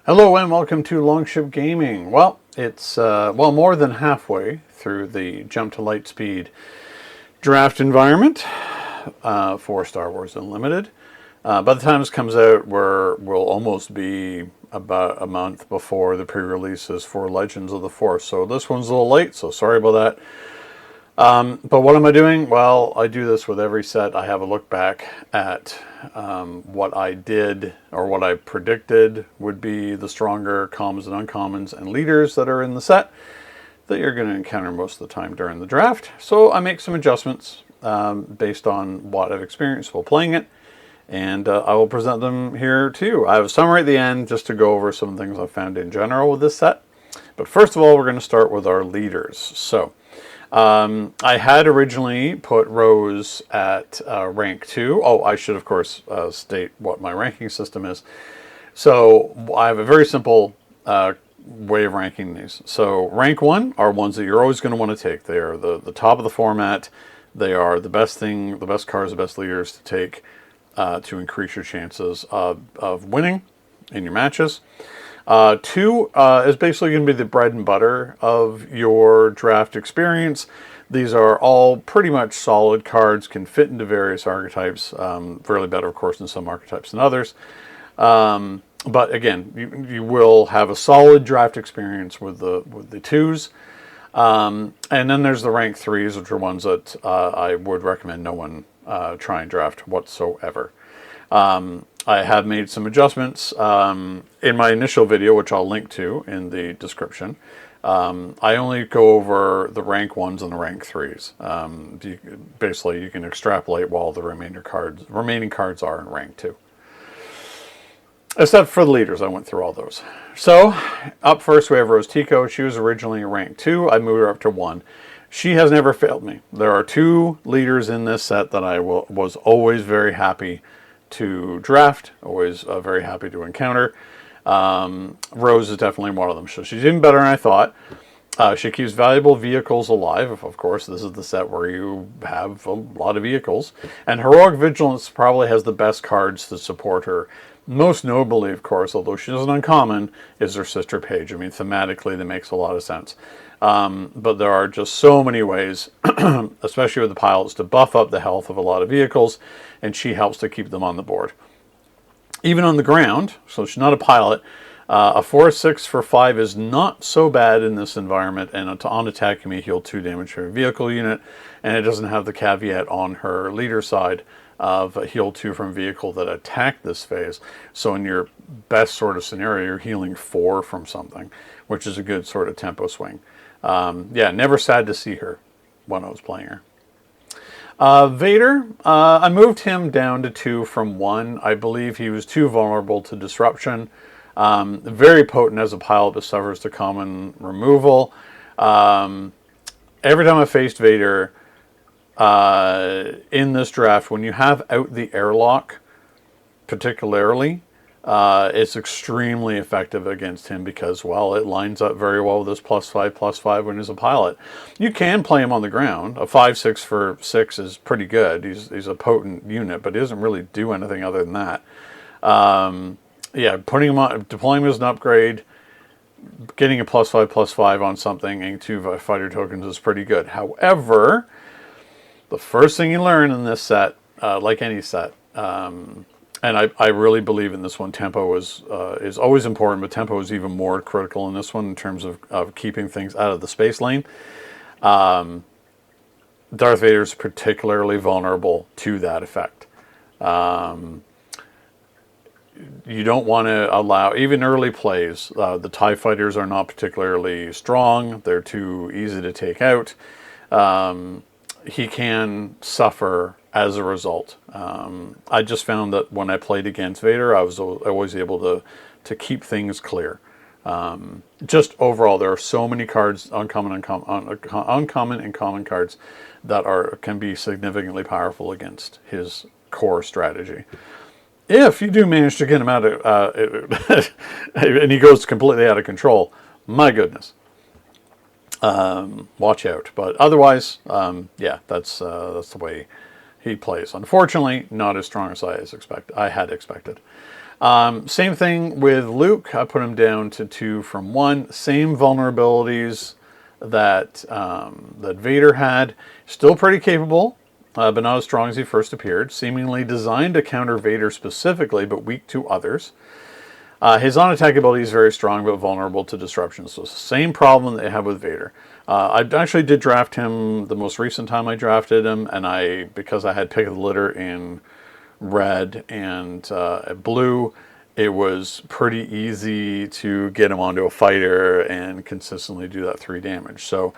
Hello and welcome to Longship Gaming. Well, it's more than halfway through the Jump to Lightspeed draft environment for Star Wars Unlimited. By the time this comes out, we'll almost be about a month before the pre-releases for Legends of the Force. So this one's a little late, so sorry about that. But what am I doing? Well, I do this with every set. I have a look back at what I did or what I predicted would be the stronger commons and uncommons and leaders that are in the set that you're going to encounter most of the time during the draft. So I make some adjustments based on what I've experienced while playing it, and I will present them here too. I have a summary at the end just to go over some things I've found in general with this set. But first of all, we're going to start with our leaders. So I had originally put Rose at rank 2. Oh, I should, of course, state what my ranking system is. So I have a very simple way of ranking these. So rank 1 are ones that you're always going to want to take. They are the top of the format. They are the best thing, the best cards, the best leaders to take to increase your chances of winning in your matches. 2 is basically going to be the bread and butter of your draft experience. These are all pretty much solid cards, can fit into various archetypes, fairly better, of course, in some archetypes than others. But again, you will have a solid draft experience with the 2s. And then there's the rank 3s, which are ones that I would recommend no one try and draft whatsoever. I have made some adjustments in my initial video, which I'll link to in the description. I only go over the rank 1s and the rank 3s. Basically, you can extrapolate while the remaining cards are in rank 2. Except for the leaders, I went through all those. So, up first we have Rose Tico. She was originally rank 2. I moved her up to 1. She has never failed me. There are 2 leaders in this set that I was always very happy to draft, always very happy to encounter. Rose is definitely one of them. So she's even better than I thought. She keeps valuable vehicles alive. Of course, this is the set where you have a lot of vehicles. And Heroic Vigilance probably has the best cards to support her. Most notably, of course, although she isn't uncommon, is her sister Paige. I mean, thematically, that makes a lot of sense. But there are just so many ways, especially with the pilots, to buff up the health of a lot of vehicles, and she helps to keep them on the board. Even on the ground, so she's not a pilot, a 4/6 for 5 is not so bad in this environment, and on attack you may heal 2 damage to her vehicle unit, and it doesn't have the caveat on her leader side of heal 2 from vehicle that attack this phase. So in your best sort of scenario, you're healing 4 from something, which is a good sort of tempo swing. Yeah, never sad to see her when I was playing her. Vader, I moved him down to 2 from 1. I believe he was too vulnerable to disruption. Very potent as a pilot, but suffers to common removal. Every time I faced Vader in this draft, when you have out the airlock, particularly, it's extremely effective against him because, well, it lines up very well with this +5/+5 when he's a pilot. You can play him on the ground. A 5/6 for 6 is pretty good. He's a potent unit, but he doesn't really do anything other than that. Yeah, putting him on, deploying him as an upgrade, getting a +5/+5 on something, and 2 fighter tokens is pretty good. However, the first thing you learn in this set, like any set, and I really believe in this one, tempo is always important, but tempo is even more critical in this one in terms of keeping things out of the space lane. Darth Vader is particularly vulnerable to that effect. You don't want to allow, even early plays, the TIE fighters are not particularly strong. They're too easy to take out. He can suffer as a result. I just found that when I played against Vader, I was always able to keep things clear. Just overall, there are so many cards, uncommon and common cards, that can be significantly powerful against his core strategy. If you do manage to get him out of, and he goes completely out of control, my goodness. Watch out. But otherwise, yeah, that's the way he plays. Unfortunately, not as strong as I had expected. Same thing with Luke. I put him down to 2 from 1. Same vulnerabilities that that Vader had. Still pretty capable, but not as strong as he first appeared. Seemingly designed to counter Vader specifically, but weak to others. His on-attack ability is very strong, but vulnerable to disruption. So same problem that they have with Vader. I actually did draft him the most recent time I drafted him, and because I had Pick of the Litter in red and blue, it was pretty easy to get him onto a fighter and consistently do that 3 damage. So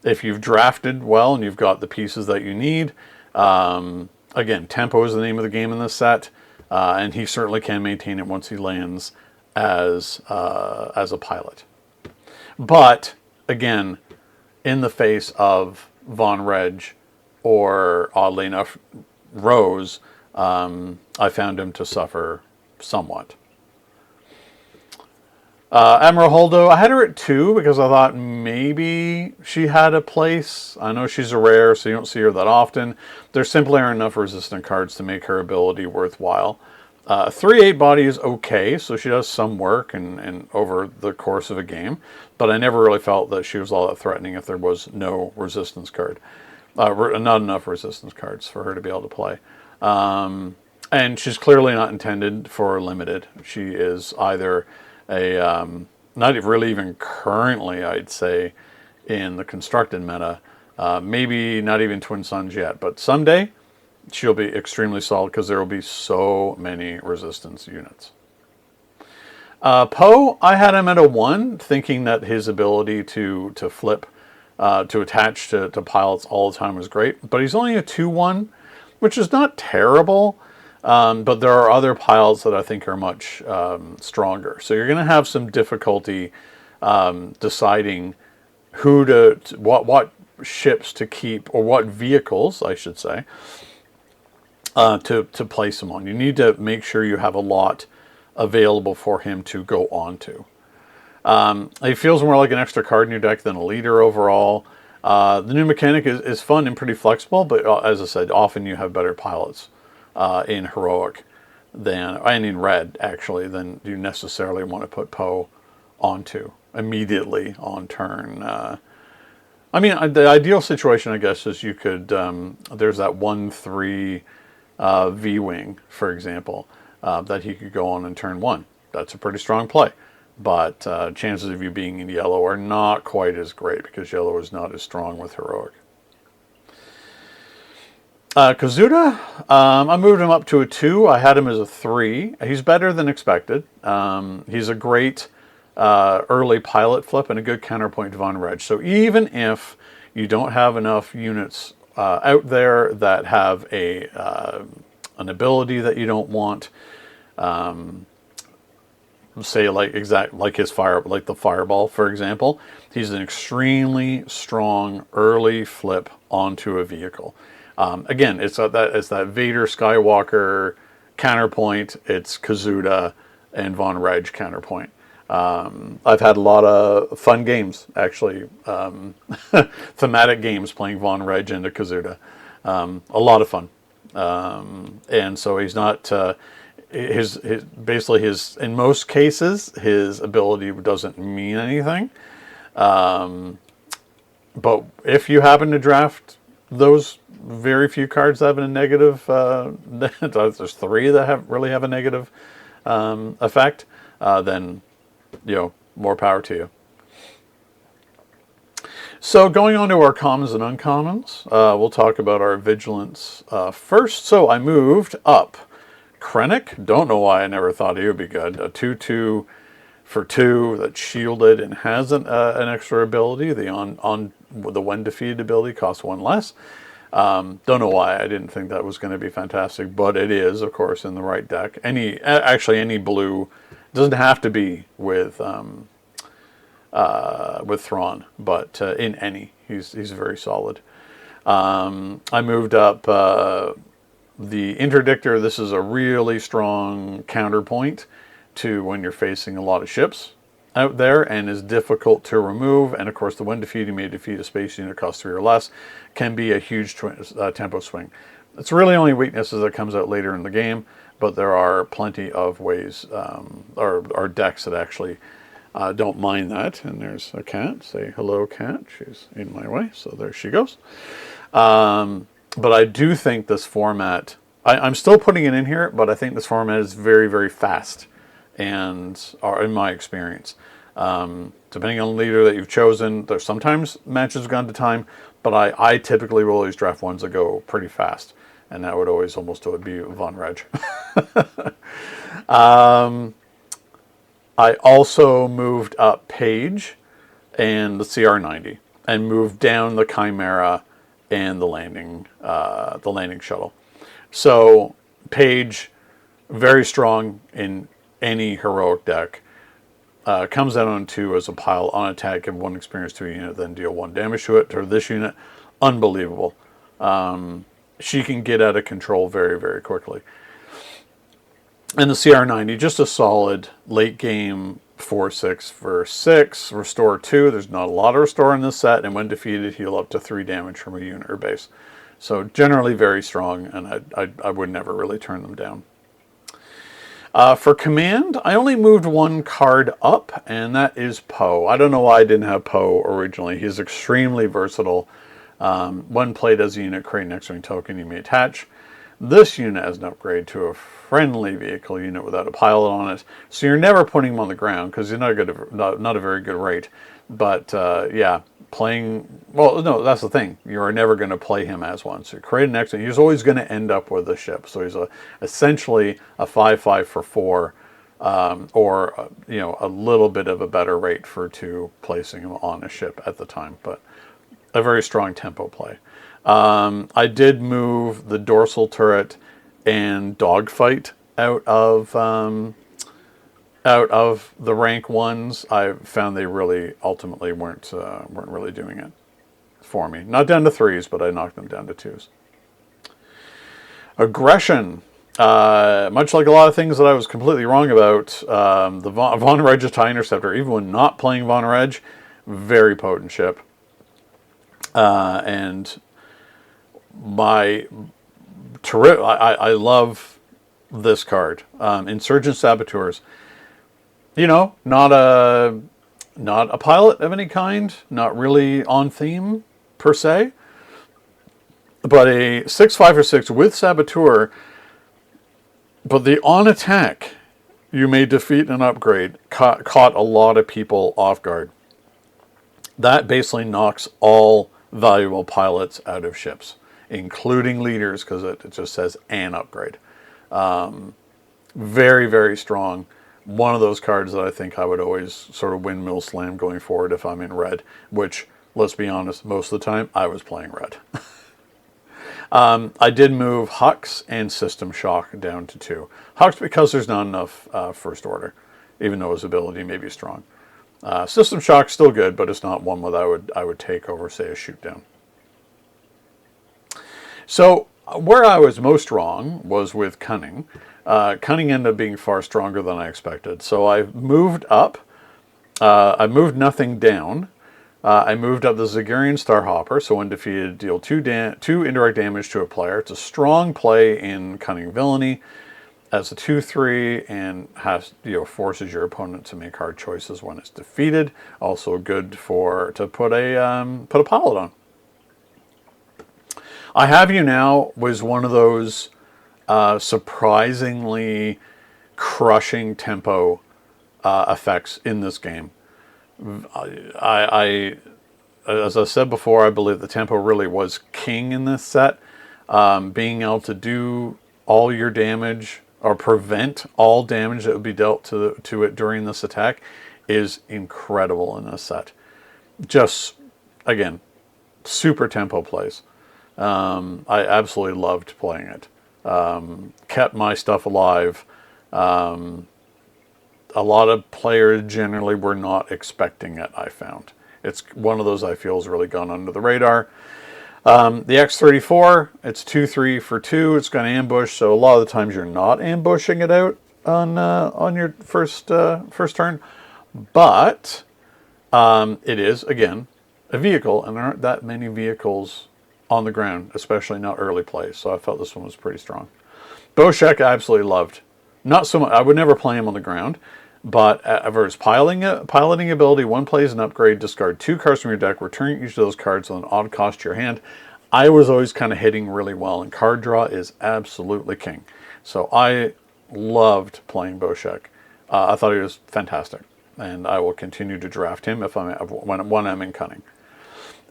if you've drafted well and you've got the pieces that you need, again, tempo is the name of the game in this set, and he certainly can maintain it once he lands as a pilot. But again, in the face of Von Reg or, oddly enough, Rose, I found him to suffer somewhat. Admiral Holdo, I had her at 2 because I thought maybe she had a place. I know she's a rare, so you don't see her that often. There simply aren't enough resistant cards to make her ability worthwhile. 3/8 body is okay, so she does some work and over the course of a game, but I never really felt that she was all that threatening if there was no resistance card. Not enough resistance cards for her to be able to play. And she's clearly not intended for limited. She is either not really even currently, I'd say, in the constructed meta, maybe not even Twin Suns yet, but someday she'll be extremely solid because there will be so many resistance units. Poe, I had him at a 1, thinking that his ability to flip, to attach to pilots all the time was great, but he's only a 2/1, which is not terrible. But there are other pilots that I think are much stronger. So you're going to have some difficulty deciding what ships to keep, or what vehicles, I should say, to place him on. You need to make sure you have a lot available for him to go on to. He feels more like an extra card in your deck than a leader overall. The new mechanic is fun and pretty flexible, but as I said, often you have better pilots in heroic and in red, actually, than you necessarily want to put Poe onto immediately on turn. I mean, the ideal situation, I guess, is you could, there's that 1/3 V-Wing, for example, that he could go on in turn 1. That's a pretty strong play. But chances of you being in yellow are not quite as great because yellow is not as strong with heroic. Kazuda, I moved him up to a 2. I had him as a 3. He's better than expected. He's a great early pilot flip and a good counterpoint to Von Reg. So even if you don't have enough units out there that have an ability that you don't want, say like the fireball, for example, he's an extremely strong early flip onto a vehicle. Again, it's that Vader Skywalker counterpoint. It's Kazuda and Von Reg counterpoint. I've had a lot of fun games, actually, thematic games playing Von Reg into Kazuda. A lot of fun. And so he's not basically in most cases his ability doesn't mean anything. But if you happen to draft those very few cards that have a negative, there's 3 that really have a negative effect, then more power to you. So going on to our commons and uncommons, we'll talk about our vigilance first. So I moved up Krennic. Don't know why I never thought he would be good. A 2/2 for 2 that's shielded and has an extra ability. The when defeated ability costs 1 less. Don't know why I didn't think that was going to be fantastic, but it is, of course, in the right deck. Any blue, doesn't have to be with Thrawn, but in any, he's very solid. I moved up the Interdictor. This is a really strong counterpoint to when you're facing a lot of ships out there and is difficult to remove. And of course, the when defeated, you may defeat a space unit cost 3 or less, can be a huge tempo swing. It's really only weakness as it comes out later in the game, but there are plenty of ways, or decks that actually don't mind that. And there's a cat. Say hello, cat. She's in my way, so there she goes. But I do think this format, I'm still putting it in here, but I think this format is very, very fast, and in my experience. Depending on the leader that you've chosen, there's sometimes matches have gone to time, but I typically will always draft ones that go pretty fast. And that would always almost be Von Reg. I also moved up Page and the CR90, and moved down the Chimera and the landing shuttle. So Page, very strong in any heroic deck. Comes out on 2 as a pile on attack, give 1 experience to a unit, then deal 1 damage to it. Or this unit, unbelievable. She can get out of control very, very quickly. And the CR90, just a solid late game 4/6 for 6, restore 2. There's not a lot of restore in this set, and when defeated, heal up to 3 damage from a unit or base. So generally very strong, and I would never really turn them down. For command, I only moved 1 card up, and that is Poe. I don't know why I didn't have Poe originally. He's extremely versatile. When played as a unit, create an X-Wing token you may attach. This unit has an upgrade to a friendly vehicle unit without a pilot on it. So you're never putting him on the ground because you're not a very good rate. But yeah, playing, well, no, that's the thing. You're never going to play him as one. So you create an X-Wing. He's always going to end up with a ship. So he's essentially a 5/5 for 4, or a little bit of a better rate for 2 placing him on a ship at the time. But a very strong tempo play. I did move the dorsal turret and dogfight out of the rank 1s. I found they really ultimately weren't really doing it for me. Not down to 3s, but I knocked them down to 2s. Aggression. Much like a lot of things that I was completely wrong about, the Von Reg TIE Interceptor, even when not playing Von Reg, very potent ship. And I love this card. Insurgent Saboteurs. Not a pilot of any kind, not really on theme per se, but a 6/5 or 6 with Saboteur. But the on attack, you may defeat an upgrade, caught a lot of people off guard. That basically knocks all valuable pilots out of ships, including leaders, because it just says an upgrade. Very, very strong. One of those cards that I think I would always sort of windmill slam going forward if I'm in red, which, let's be honest, most of the time I was playing red. I did move Hux and System Shock down to 2. Hux because there's not enough First Order, even though his ability may be strong. System Shock's still good, but it's not one that I would take over, say, a shoot down. So where I was most wrong was with Cunning. Cunning ended up being far stronger than I expected. So I moved up. I moved nothing down. I moved up the Zagurian Starhopper, so when defeated, deal 2 indirect damage to a player. It's a strong play in Cunning Villainy as a 2/3, and has forces your opponent to make hard choices when it's defeated. Also good to put a pilot on. I Have You Now was one of those surprisingly crushing tempo effects in this game. As I said before, I believe the tempo really was king in this set. Being able to do all your damage, or prevent all damage that would be dealt to it during this attack, is incredible in this set. Just, again, super tempo plays. I absolutely loved playing it. Kept my stuff alive. A lot of players generally were not expecting it, I found. It's one of those I feel has really gone under the radar. The X-34, it's 2/3 for 2. It's going to ambush, so a lot of the times you're not ambushing it out on your first turn. But it is, again, a vehicle, and there aren't that many vehicles on the ground, especially not early play. So I felt this one was pretty strong. Boshek I absolutely loved. Not so much. I would never play him on the ground, but for his piloting ability, one plays an upgrade, discard 2 cards from your deck, return each of those cards with an odd cost to your hand. I was always kind of hitting really well, and card draw is absolutely king. So I loved playing Boshek. I thought he was fantastic, and I will continue to draft him when I'm in Cunning.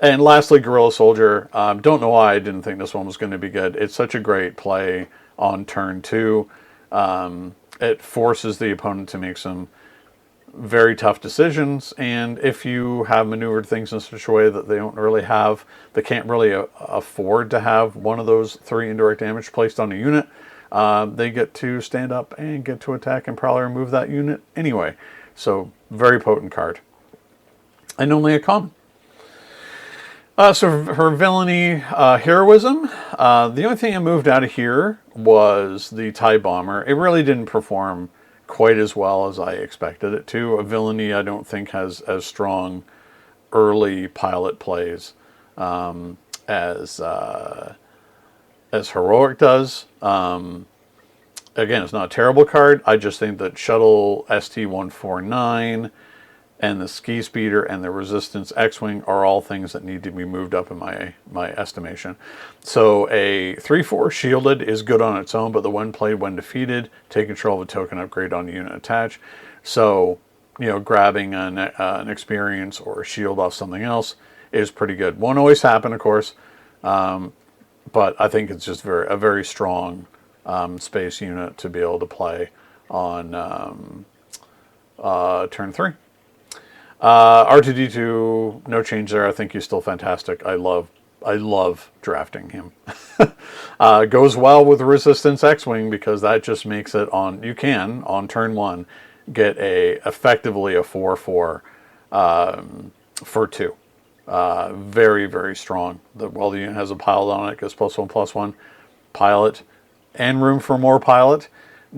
And lastly, Guerrilla Soldier. Don't know why I didn't think this one was going to be good. It's such a great play on turn 2. It forces the opponent to make some very tough decisions, and if you have maneuvered things in such a way that they don't really have, they can't really afford to have one of those 3 indirect damage placed on a unit, they get to stand up and get to attack and probably remove that unit anyway. So very potent card, and only a common. So her villainy, heroism, the only thing I moved out of here was the TIE Bomber. It really didn't perform quite as well as I expected it to. A villainy I don't think has as strong early pilot plays as Heroic does. Again, it's not a terrible card. I just think that Shuttle ST-149 and the Ski Speeder and the Resistance X-Wing are all things that need to be moved up in my estimation. So a 3/4 shielded is good on its own, but the when played, when defeated, take control of a token upgrade on the unit attached. So, you know, grabbing an experience or a shield off something else is pretty good. Won't always happen, of course, but I think it's just a very strong space unit to be able to play on turn 3. R2-D2, no change there. I think he's still fantastic. I love drafting him. Goes well with Resistance X-Wing because that just makes it you can, on turn 1, get effectively a 4/4 for 2. Very, very strong. While the unit has a pilot on it, gets +1/+1. Pilot and room for more pilot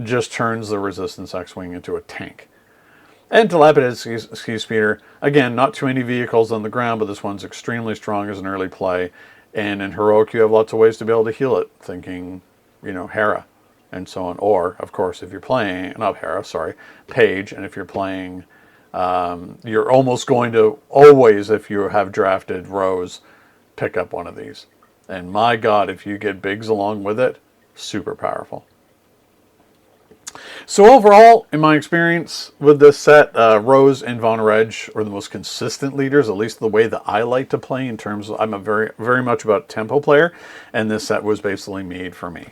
just turns the Resistance X-Wing into a tank. And Dilapidated Ski Speeder, again, not too many vehicles on the ground, but this one's extremely strong as an early play. And in Heroic, you have lots of ways to be able to heal it, thinking, you know, Hera and so on. Or, of course, if you're playing, not Hera, sorry, Paige, and if you're playing, you're almost going to always, if you have drafted Rose, pick up one of these. And my God, if you get Biggs along with it, super powerful. So overall, in my experience with this set, Rose and Von Reg are the most consistent leaders, at least the way that I like to play in terms of, I'm a very, very much about a tempo player, and this set was basically made for me.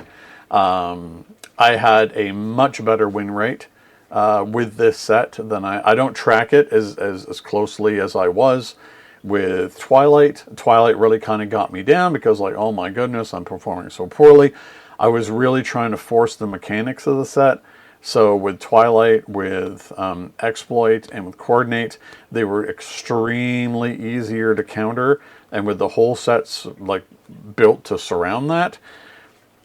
I had a much better win rate with this set than I don't track it as closely as I was with Twilight. Twilight really kind of got me down because, like, oh my goodness, I'm performing so poorly. I was really trying to force the mechanics of the set. So with Twilight, with Exploit, and with Coordinate, they were extremely easier to counter. And with the whole sets like built to surround that,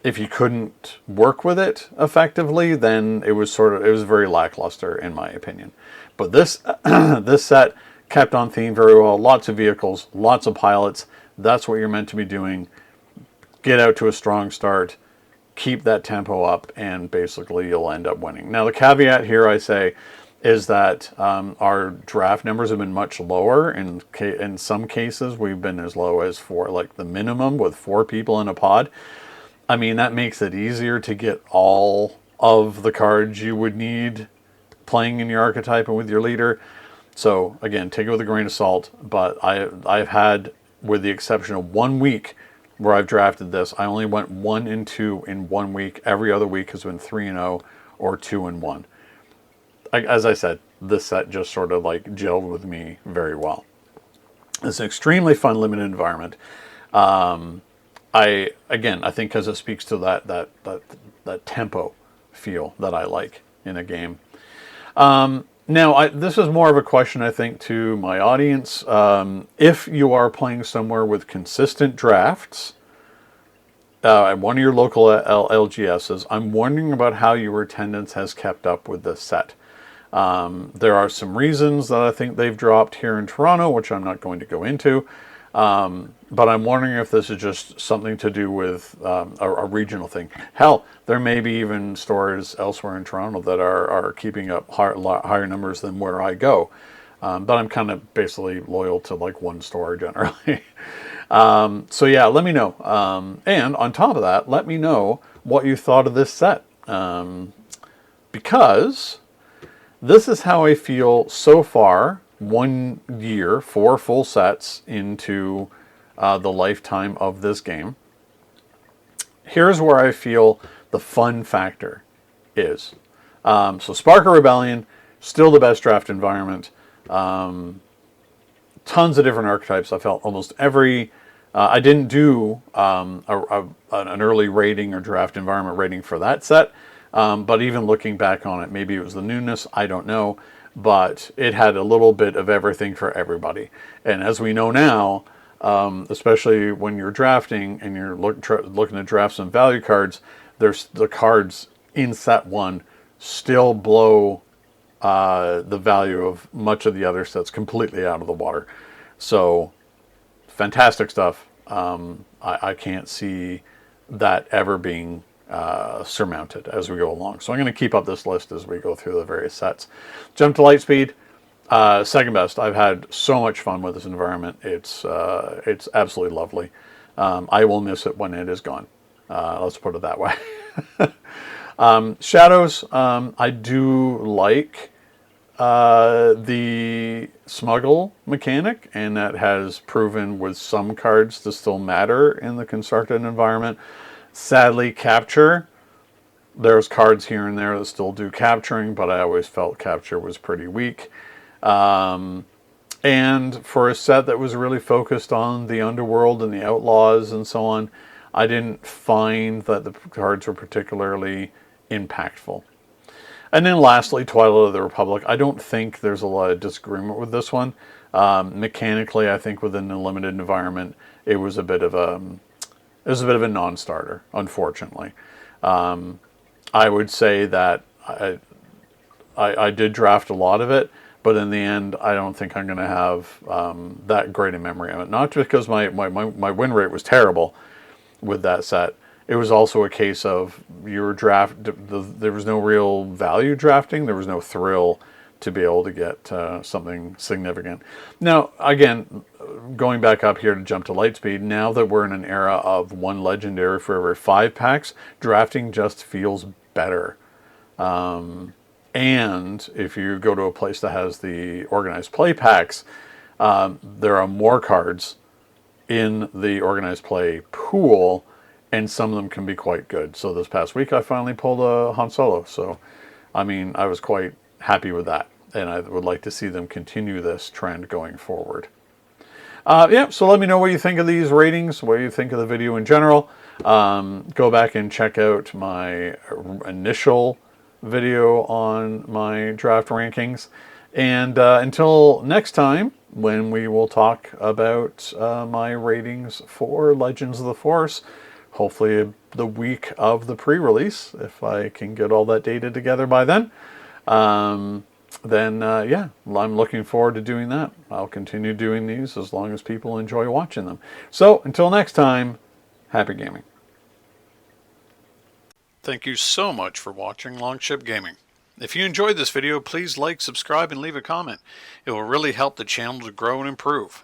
if you couldn't work with it effectively, then it was very lackluster in my opinion. But this this set kept on theme very well. Lots of vehicles, lots of pilots. That's what you're meant to be doing. Get out to a strong start. Keep that tempo up, and basically you'll end up winning. Now the caveat here, I say, is that our draft numbers have been much lower. In some cases, we've been as low as 4, like the minimum with 4 people in a pod. I mean, that makes it easier to get all of the cards you would need playing in your archetype and with your leader. So again, take it with a grain of salt. But I've had, with the exception of 1 week, where I've drafted this, I only went 1-2 in 1 week. Every other week has been 3-0 or 2-1. As I said, this set just sort of like gelled with me very well. It's an extremely fun limited environment. I think because it speaks to that tempo feel that I like in a game. Now, this is more of a question, I think, to my audience. If you are playing somewhere with consistent drafts, at one of your local LGSs, I'm wondering about how your attendance has kept up with this set. There are some reasons that I think they've dropped here in Toronto, which I'm not going to go into. But I'm wondering if this is just something to do with a regional thing. Hell, there may be even stores elsewhere in Toronto that are keeping up higher numbers than where I go. But I'm kind of basically loyal to like one store generally. So yeah, let me know. And on top of that, let me know what you thought of this set. Because this is how I feel so far, 1 year, 4 full sets into the lifetime of this game. Here's where I feel the fun factor is. So Spark of Rebellion, still the best draft environment. Tons of different archetypes. I felt almost every... I didn't do an early rating or draft environment rating for that set. But even looking back on it, maybe it was the newness, I don't know. But it had a little bit of everything for everybody. And as we know now, especially when you're drafting and you're looking to draft some value cards, there's the cards in set 1 still blow the value of much of the other sets completely out of the water. So fantastic stuff. I can't see that ever being surmounted as we go along. So I'm going to keep up this list as we go through the various sets. Jump to Lightspeed, second best. I've had so much fun with this environment. It's absolutely lovely. I will miss it when it is gone. Let's put it that way. Shadows, I do like the smuggle mechanic, and that has proven with some cards to still matter in the constructed environment. Sadly, capture, there's cards here and there that still do capturing, but I always felt capture was pretty weak. And for a set that was really focused on the underworld and the outlaws and so on, I didn't find that the cards were particularly impactful. And then lastly, Twilight of the Republic. I don't think there's a lot of disagreement with this one. Mechanically, I think within the limited environment, it was a bit of a non-starter, unfortunately. I would say that I did draft a lot of it, but in the end, I don't think I'm going to have that great a memory of it. Not because my win rate was terrible with that set. It was also a case of there was no real value drafting. There was no thrill to be able to get something significant. Now, again, going back up here to jump to Lightspeed, now that we're in an era of 1 legendary for every 5 packs, drafting just feels better. And if you go to a place that has the organized play packs, there are more cards in the organized play pool, and some of them can be quite good. So this past week, I finally pulled a Han Solo. So, I mean, I was quite happy with that. And I would like to see them continue this trend going forward. Yeah, so let me know what you think of these ratings, what you think of the video in general. Go back and check out my initial video on my draft rankings. And until next time, when we will talk about my ratings for Legends of the Force, hopefully the week of the pre-release, if I can get all that data together by then. Yeah, I'm looking forward to doing that. I'll continue doing these as long as people enjoy watching them. So, until next time, happy gaming. Thank you so much for watching Longship Gaming. If you enjoyed this video, please like, subscribe, and leave a comment. It will really help the channel to grow and improve.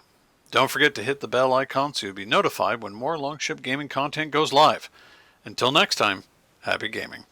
Don't forget to hit the bell icon so you'll be notified when more Longship Gaming content goes live. Until next time, happy gaming.